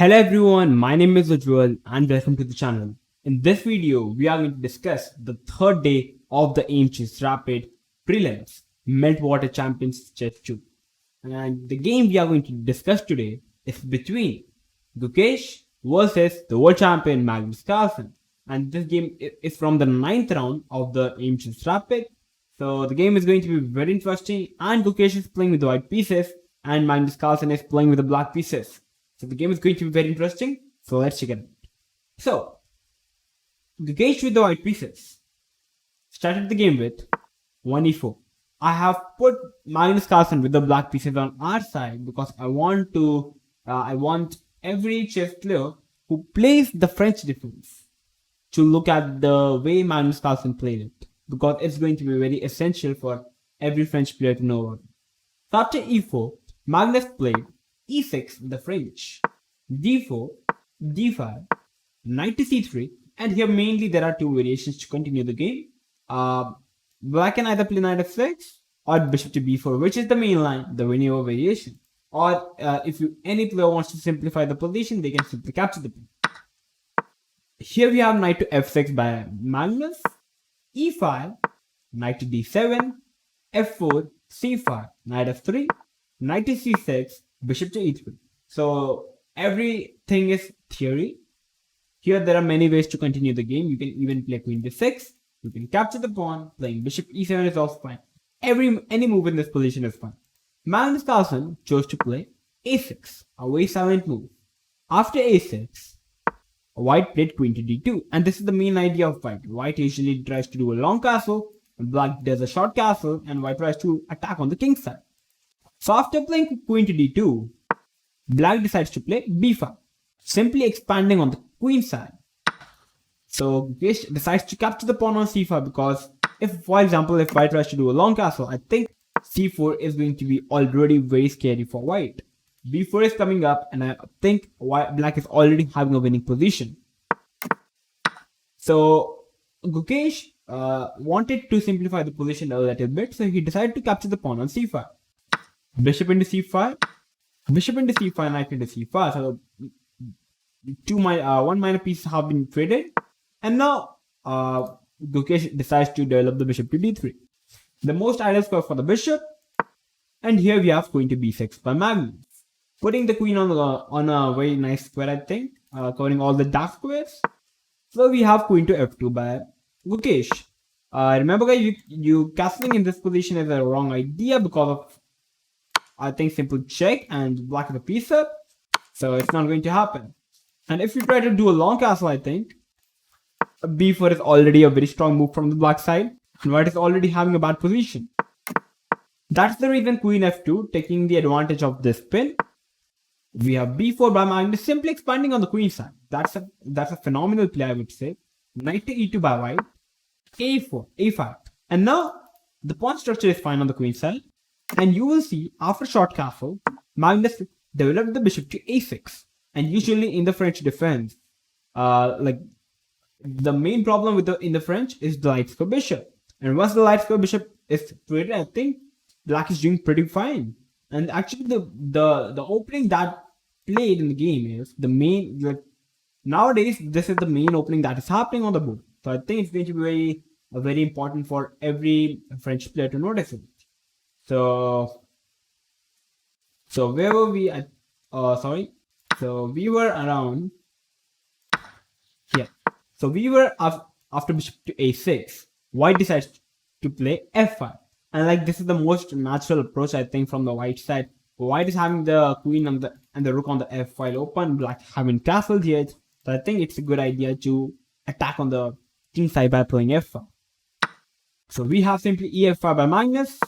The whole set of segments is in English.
Hello everyone, my name is Ujjwal and welcome to the channel. In this video, we are going to discuss the third day of the Aimchess Rapid Prelims Meltwater Champions Chess 2. And the game we are going to discuss today is between Gukesh versus the world champion Magnus Carlsen. And this game is from the 9th round of the Aimchess Rapid. So the game is going to be very interesting, and Gukesh is playing with the white pieces and Magnus Carlsen is playing with the black pieces. So the game is going to be very interesting. So let's check it out. So Gukesh with the white pieces started the game with 1e4. I have put Magnus Carlsen with the black pieces on our side because I want every chess player who plays the French defense to look at the way Magnus Carlsen played it, because it's going to be very essential for every French player to know about it. So after e4, Magnus played e6 in the French, d4, d5, knight to c3, and here mainly there are two variations to continue the game. Black can either play knight f6 or bishop to b4, which is the main line, the winning over variation. Or if any player wants to simplify the position, they can simply capture the pin. Here we have knight to f6 by Magnus, e5, knight to d7, f4, c5, knight f3, knight to c6, bishop to e3. So everything is theory. Here there are many ways to continue the game. You can even play queen d6. You can capture the pawn. Playing bishop e7 is also fine. Any move in this position is fine. Magnus Carlsen chose to play a6, a very silent move. After a6, white played queen to d2, and this is the main idea of white. White usually tries to do a long castle, and black does a short castle, and white tries to attack on the king side. So after playing queen to d2, black decides to play b5, simply expanding on the queen side. So Gukesh decides to capture the pawn on c5, because if, for example, if white tries to do a long castle, I think c4 is going to be already very scary for white. b4 is coming up, and I think black is already having a winning position. So Gukesh wanted to simplify the position a little bit, so he decided to capture the pawn on c5. Bishop into c5, bishop into c5, knight into c5. So one minor piece have been traded, and now Gukesh decides to develop the bishop to d3. The most ideal square for the bishop, and here we have queen to b6 by Magnus, putting the queen on a very nice square, I think, covering all the dark squares. So we have queen to f2 by Gukesh. Remember guys, you castling in this position is a wrong idea because of, I think, simple check and black is a piece up, so it's not going to happen. And if you try to do a long castle, I think b4 is already a very strong move from the black side, and white is already having a bad position. That's the reason queen f2 taking the advantage of this pin. We have b4 by Magnus, simply expanding on the queen side. That's a phenomenal play, I would say. Knight to e2 by white, a4, a5, and now the pawn structure is fine on the queen side. And you will see after short castle, Magnus developed the bishop to a6. And usually in the French defense, like the main problem in the French is the light square bishop. And once the light square bishop is traded, I think black is doing pretty fine. And actually the opening that played in the game is the main, like, nowadays this is the main opening that is happening on the board. So I think it's going to be very important for every French player to notice it. So where were we at? So we were around here. So we were after bishop to a6. White decides to play f5, and like this is the most natural approach, I think, from the white side. White is having the queen and the rook on the f file open. Black having castled here, so I think it's a good idea to attack on the king side by playing f5. So we have simply ef5 by Magnus.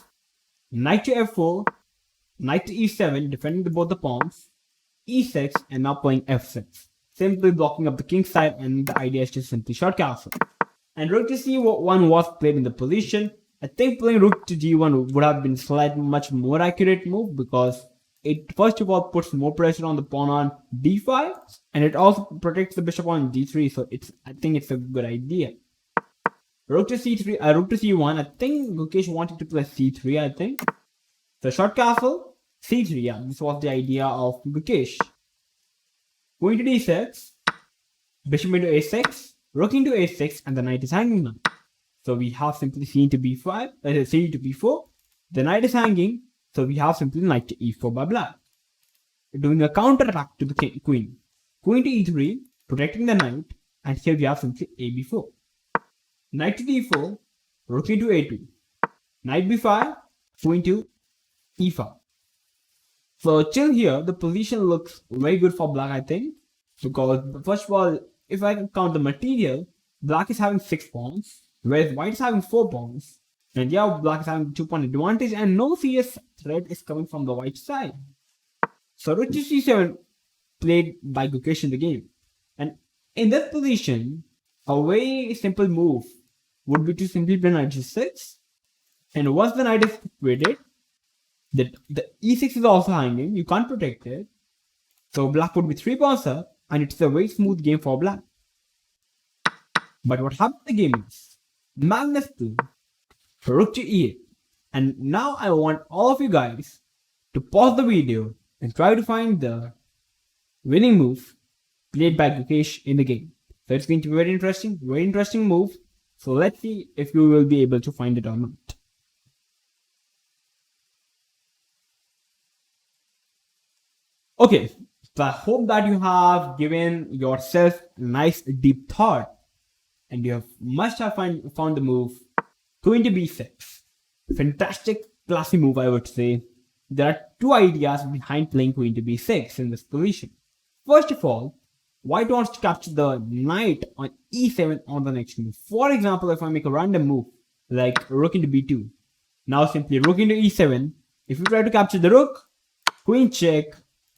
Knight to f4, knight to e7, defending both the pawns, e6, and now playing f6, simply blocking up the king side, and the idea is to simply short castle. And rook to c1 was played in the position. I think playing rook to g1 would have been slightly much more accurate move, because it first of all puts more pressure on the pawn on d5, and it also protects the bishop on d3. So I think it's a good idea. Rook to c3, rook to c1. I think Gukesh wanted to play c3, I think. So short castle, c3, yeah, this was the idea of Gukesh. queen to d6, bishop into a6, rook into a6, and the knight is hanging now. So we have simply c into b5, c to b4. The knight is hanging, so we have simply knight to e4 by black. Doing a counter attack to the queen. Queen to e3, protecting the knight, and here we have simply ab4. Knight to d4, rook into a2. Knight b5, queen to e5. So till here, the position looks very good for black, I think. Because first of all, if I can count the material, black is having 6 pawns, whereas white is having 4 pawns. And yeah, black is having 2-pawn advantage, and no serious threat is coming from the white side. So rook to c7 played by Gukesh in the game. And in this position, a very simple move would be to simply play knight g6. And once the knight is quitted, the e6 is also hanging, you can't protect it. So black would be 3 pawns up, and it's a very smooth game for black. But what happened in the game is, Magnus played rook to e8. And now I want all of you guys to pause the video and try to find the winning move played by Gukesh in the game. So it's going to be very interesting move. So let's see if you will be able to find it or not. Okay, so I hope that you have given yourself nice deep thought and you must have found the move queen to b6. Fantastic, classy move, I would say. There are 2 ideas behind playing queen to b6 in this position. First of all, white wants to capture the knight on e7 on the next move. For example, if I make a random move like rook into b2, now simply rook into e7. If you try to capture the rook, queen check,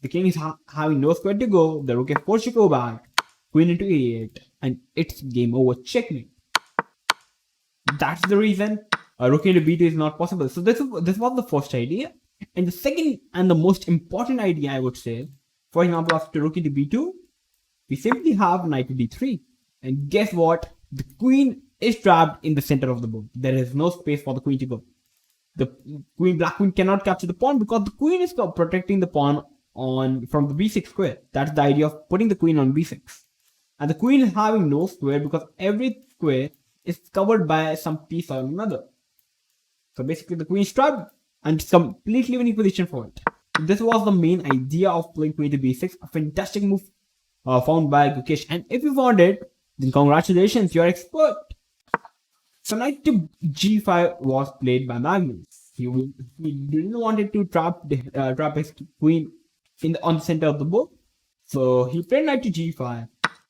the king is having no square to go, the rook is forced to go back, queen into e8, and it's game over, checkmate. That's the reason rook into b2 is not possible. So this was the first idea. And the second and the most important idea, I would say, for example, after rook into b2, we simply have knight to d3. And guess what? The queen is trapped in the center of the board. There is no space for the queen to go. The black queen cannot capture the pawn because the queen is protecting the pawn from the b6 square. That's the idea of putting the queen on b6. And the queen is having no square because every square is covered by some piece or another. So basically the queen is trapped and it's completely winning position for it. This was the main idea of playing queen to b6. A fantastic move found by Gukesh. And if you found it, then congratulations, you're expert. So knight to g5 was played by Magnus. He didn't want it to trap his queen on the center of the board. So he played knight to g5.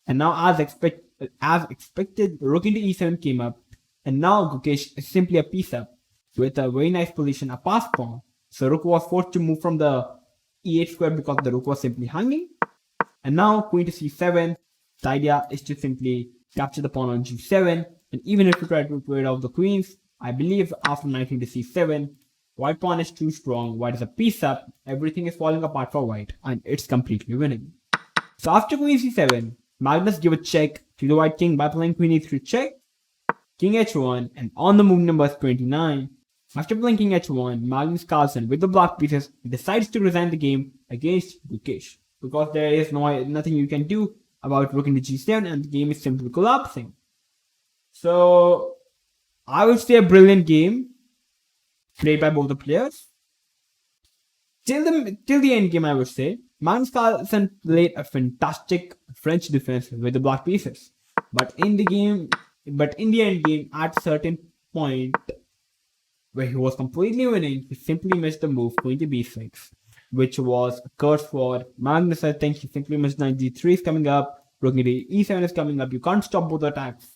And now as expected, rook into e7 came up. And now Gukesh is simply a piece up with a very nice position, a pass pawn. So rook was forced to move from the e8 square because the rook was simply hanging. And now queen to c7. The idea is to simply capture the pawn on g7. And even if you try to trade off the queens, I believe after knight into c7, white pawn is too strong. White is a piece up. Everything is falling apart for white, and it's completely winning. So after queen c7, Magnus give a check to the white king by playing queen e3 check, king h1, and on the move number 29. After playing king h1, Magnus Carlsen with the black pieces decides to resign the game against Gukesh because there is nothing you can do about rook into g7 and the game is simply collapsing. So I would say a brilliant game played by both the players. Till the end game, I would say Magnus Carlsen played a fantastic French defense with the black pieces. But in the end game, at a certain point where he was completely winning, he simply missed the move queen to b6, which was a curse for Magnus. I think he simply missed knight g3 is coming up, rook into e7 is coming up. You can't stop both attacks.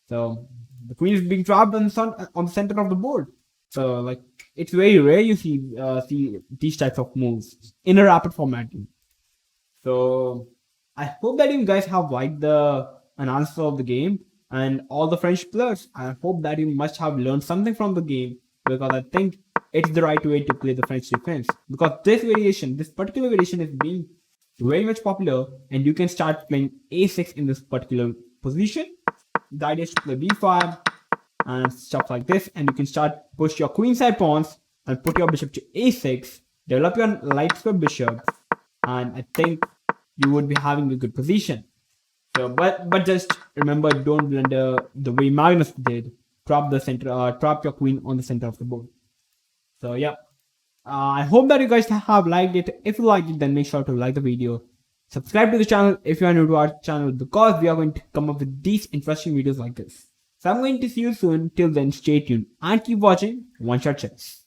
So the queen is being trapped on the center of the board. So like it's very rare you see these types of moves in a rapid format game. So I hope that you guys have liked the analysis of the game and all the French players. I hope that you must have learned something from the game because I think it's the right way to play the French defense. Because this particular variation is being very much popular and you can start playing a6 in this particular position. The idea is to play b5 and stuff like this, and you can start push your queenside pawns and put your bishop to a6, develop your light square bishop, and I think you would be having a good position. So, but just remember, don't blunder the way Magnus did. Drop your queen on the center of the board. So yeah, I hope that you guys have liked it. If you liked it, then make sure to like the video. Subscribe to the channel if you are new to our channel, because we are going to come up with these interesting videos like this. So I'm going to see you soon. Till then, stay tuned and keep watching One Shot Chess.